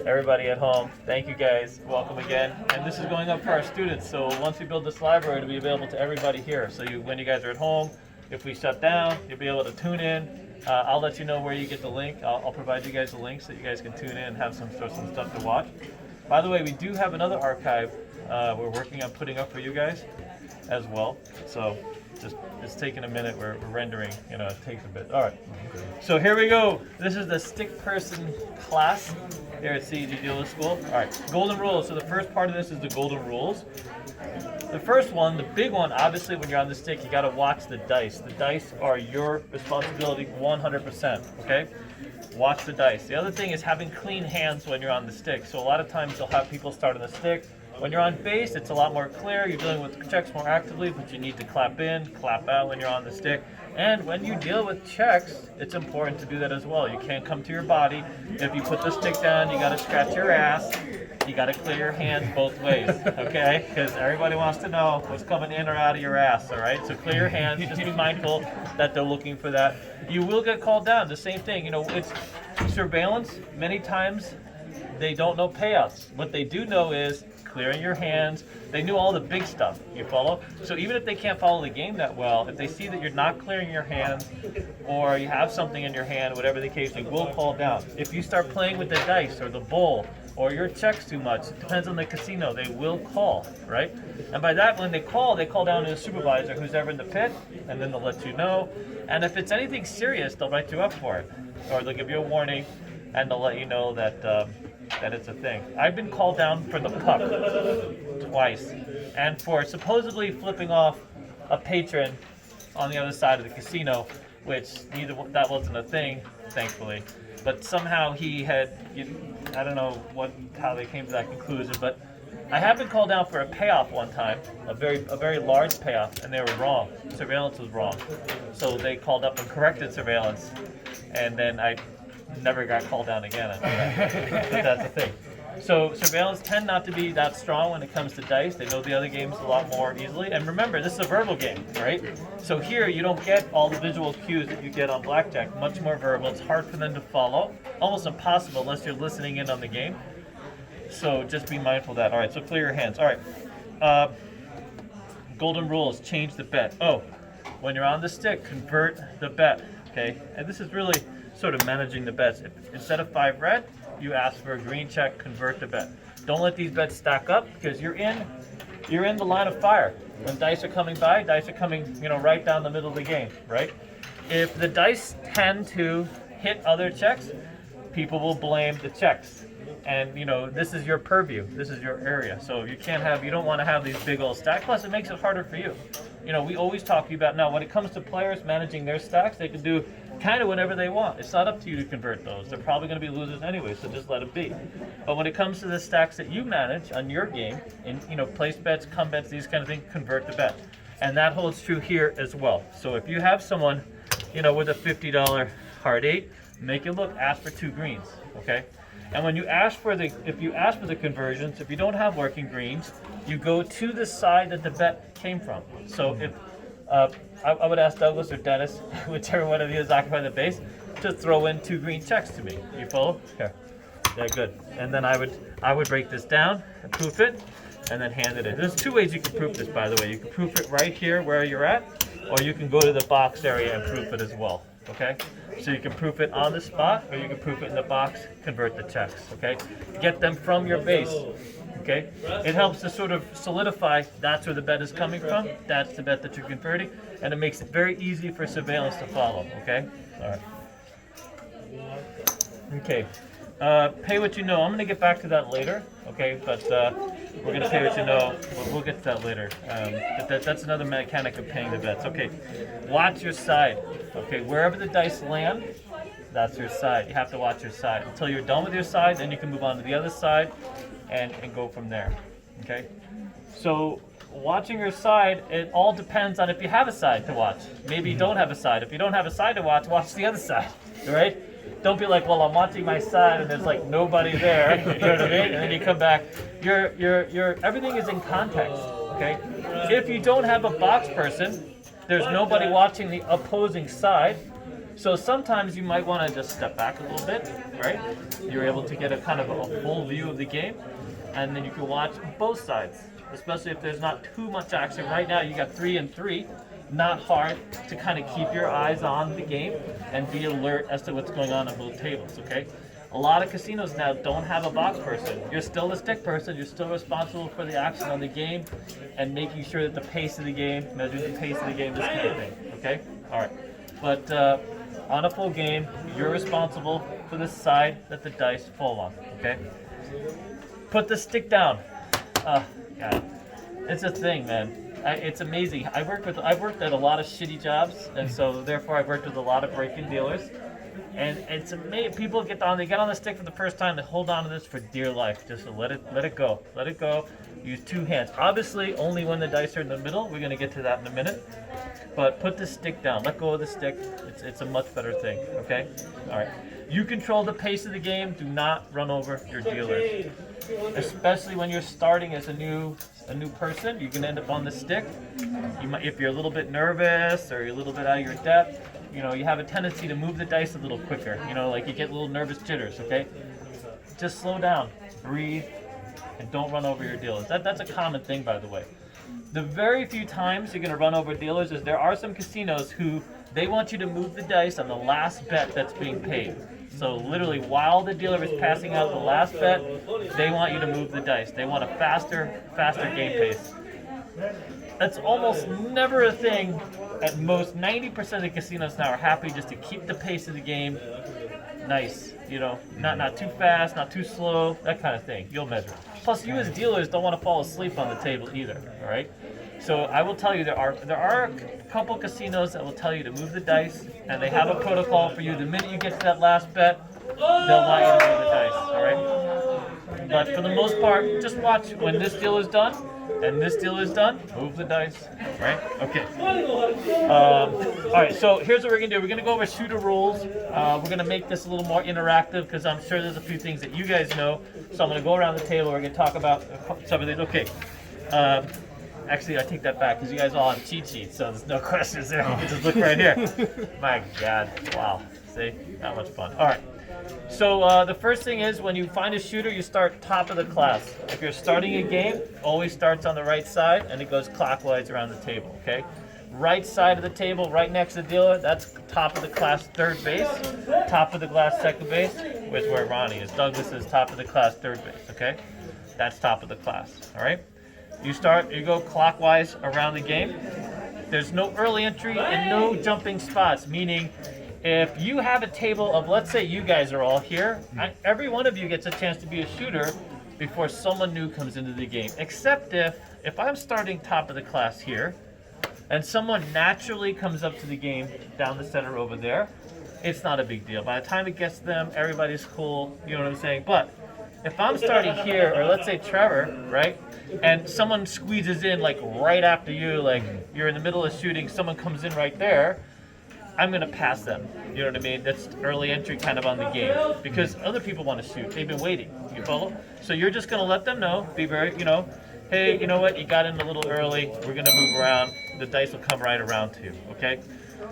Everybody at home, thank you guys. Welcome again. And this is going up for our students. So once we build this library, it'll be available to everybody here. So when you guys are at home, if we shut down, you'll be able to tune in. I'll let you know where you get the link. I'll provide you guys the link so you guys can tune in and have some stuff to watch. By the way, we do have another archive we're working on putting up for you guys as well. So it's taking a minute. We're rendering. It takes a bit. All right. So here we go. This is the stick person class here at CEG Dealer School. All right. Golden rules. So the first part of this is the golden rules. The first one, the big one, obviously, when you're on the stick, you got to watch the dice. The dice are your responsibility 100%. Okay. Watch the dice. The other thing is having clean hands when you're on the stick. So a lot of times you'll have people start on the stick. When you're on base, it's a lot more clear. You're dealing with checks more actively, but you need to clap in, clap out when you're on the stick. And when you deal with checks, it's important to do that as well. You can't come to your body. If you put the stick down, you got to scratch your ass. You got to clear your hands both ways, okay? Because everybody wants to know what's coming in or out of your ass, all right? So clear your hands. Just be mindful that they're looking for that. You will get called down. The same thing. It's surveillance. Many times they don't know payouts. What they do know is clearing your hands. They knew all the big stuff. You follow? So even if they can't follow the game that well, if they see that you're not clearing your hands or you have something in your hand, whatever the case, they will call down. If you start playing with the dice or the bull or your checks too much, it depends on the casino, they will call, right? And by that, when they call down to the supervisor who's ever in the pit, and then they'll let you know. And if it's anything serious, they'll write you up for it. Or they'll give you a warning, and they'll let you know that that it's a thing. I've been called down for the puck twice, and for supposedly flipping off a patron on the other side of the casino, which that wasn't a thing, thankfully. But somehow he had, I don't know how they came to that conclusion, but I have been called down for a payoff one time, a very large payoff, and they were wrong. Surveillance was wrong, so they called up and corrected surveillance, and then I never got called down again after that. But that's the thing. So surveillance tend not to be that strong when it comes to dice. They know the other games a lot more easily. And remember, this is a verbal game, right? So here you don't get all the visual cues that you get on Blackjack. Much more verbal. It's hard for them to follow. Almost impossible unless you're listening in on the game. So just be mindful of that. All right, so clear your hands. All right. Golden rules, change the bet. Oh, when you're on the stick, convert the bet, okay? And this is really sort of managing the bets. Instead of 5 red, you ask for a green check, convert the bet. Don't let these bets stack up because you're in the line of fire. When dice are coming by, dice are coming, right down the middle of the game, right? If the dice tend to hit other checks, people will blame the checks. And this is your purview. This is your area. So you don't want to have these big old stacks. Plus, it makes it harder for you. We always talk to you about now when it comes to players managing their stacks, they can do kind of whatever they want. It's not up to you to convert those. They're probably going to be losers anyway, so just let it be. But when it comes to the stacks that you manage on your game, in place bets, come bets, these kind of things, convert the bet. And that holds true here as well. So if you have someone, with a $50 hard 8, make it look, ask for 2 greens, okay? And when if you ask for the conversions, if you don't have working greens, you go to the side that the bet came from. So if I would ask Douglas or Dennis, whichever one of you is occupying the base, to throw in 2 green checks to me. You follow? Here. Yeah, good. And then I would break this down, and proof it, and then hand it in. There's 2 ways you can proof this, by the way. You can proof it right here where you're at, or you can go to the box area and proof it as well. Okay? So you can proof it on the spot, or you can proof it in the box, convert the checks. Okay? Get them from your base. Okay? It helps to sort of solidify that's where the bet is coming from. That's the bet that you're converting, and it makes it very easy for surveillance to follow. Okay? All right. Okay. Pay what you know. I'm going to get back to that later. Okay? But we're going to pay what you know. We'll get to that later. That's another mechanic of paying the bets. Okay. Watch your side. Okay? Wherever the dice land, that's your side. You have to watch your side until you're done with your side. Then you can move on to the other side. And go from there, okay? So watching your side, it all depends on if you have a side to watch. Maybe you don't have a side. If you don't have a side to watch the other side, right? Don't be like, well, I'm watching my side and there's like nobody there, you know what I mean? And then you come back, everything is in context, okay? If you don't have a box person, there's nobody watching the opposing side, So sometimes you might want to just step back a little bit, right? You're able to get a kind of a full view of the game, and then you can watch both sides, especially if there's not too much action. Right now you got 3 and 3, not hard to kind of keep your eyes on the game and be alert as to what's going on both tables, okay? A lot of casinos now don't have a box person. You're still the stick person. You're still responsible for the action on the game and making sure that the pace of the game, measures the pace of the game, this kind of thing, okay? All right. But on a full game, you're responsible for the side that the dice fall on, okay? Put the stick down. God, it's a thing, man. It's amazing. I've worked at a lot of shitty jobs, and so therefore I've worked with a lot of break-in dealers. And it's amazing. People get on the stick for the first time. They hold on to this for dear life. Just let it go. Let it go. Use 2 hands. Obviously, only when the dice are in the middle. We're gonna get to that in a minute. But put the stick down. Let go of the stick. It's a much better thing. Okay. All right. You control the pace of the game. Do not run over your dealers. Especially when you're starting as a new person, you can end up on the stick. You might, if you're a little bit nervous or you're a little bit out of your depth. You know, you have a tendency to move the dice a little quicker. You know, like you get little nervous jitters, okay? Just slow down, breathe, and don't run over your dealers. That's a common thing, by the way. The very few times you're going to run over dealers is there are some casinos who they want you to move the dice on the last bet that's being paid. So literally, while the dealer is passing out the last bet, they want you to move the dice. They want a faster game pace. That's almost never a thing. At most, 90% of the casinos now are happy just to keep the pace of the game nice. You know, not too fast, not too slow, that kind of thing. You'll measure. Plus, you as dealers don't want to fall asleep on the table either. All right. So I will tell you there are a couple casinos that will tell you to move the dice, and they have a protocol for you. The minute you get to that last bet, they'll want you to move the dice. All right. But for the most part, just watch when this deal is done. And this deal is done, move the dice, right? Okay. All right, so here's what we're going to do. We're going to go over shooter rules. We're going to make this a little more interactive because I'm sure there's a few things that you guys know. So I'm going to go around the table. We're going to talk about some of these. Okay. Actually, I take that back because you guys all have cheat sheets, so there's no questions there. Just look right here. My God. Wow. See? Not much fun. All right. So the first thing is when you find a shooter, you start top of the class. If you're starting a game, always starts on the right side and it goes clockwise around the table, okay? Right side of the table, right next to the dealer, that's top of the class third base. Top of the class second base, where's where Ronnie is. Douglas is top of the class third base, okay? That's top of the class, all right? You go clockwise around the game. There's no early entry and no jumping spots, meaning if you have a table of, let's say you guys are all here, every one of you gets a chance to be a shooter before someone new comes into the game. Except if I'm starting top of the class here, and someone naturally comes up to the game down the center over there, it's not a big deal. By the time it gets to them, everybody's cool, you know what I'm saying? But if I'm starting here, or let's say Trevor, right, and someone squeezes in like right after you, like you're in the middle of shooting, someone comes in right there, I'm going to pass them. You know what I mean? That's early entry kind of on the game. Because other people want to shoot. They've been waiting. You follow? So you're just going to let them know. Be very, hey, you know what? You got in a little early. We're going to move around. The dice will come right around to you. Okay?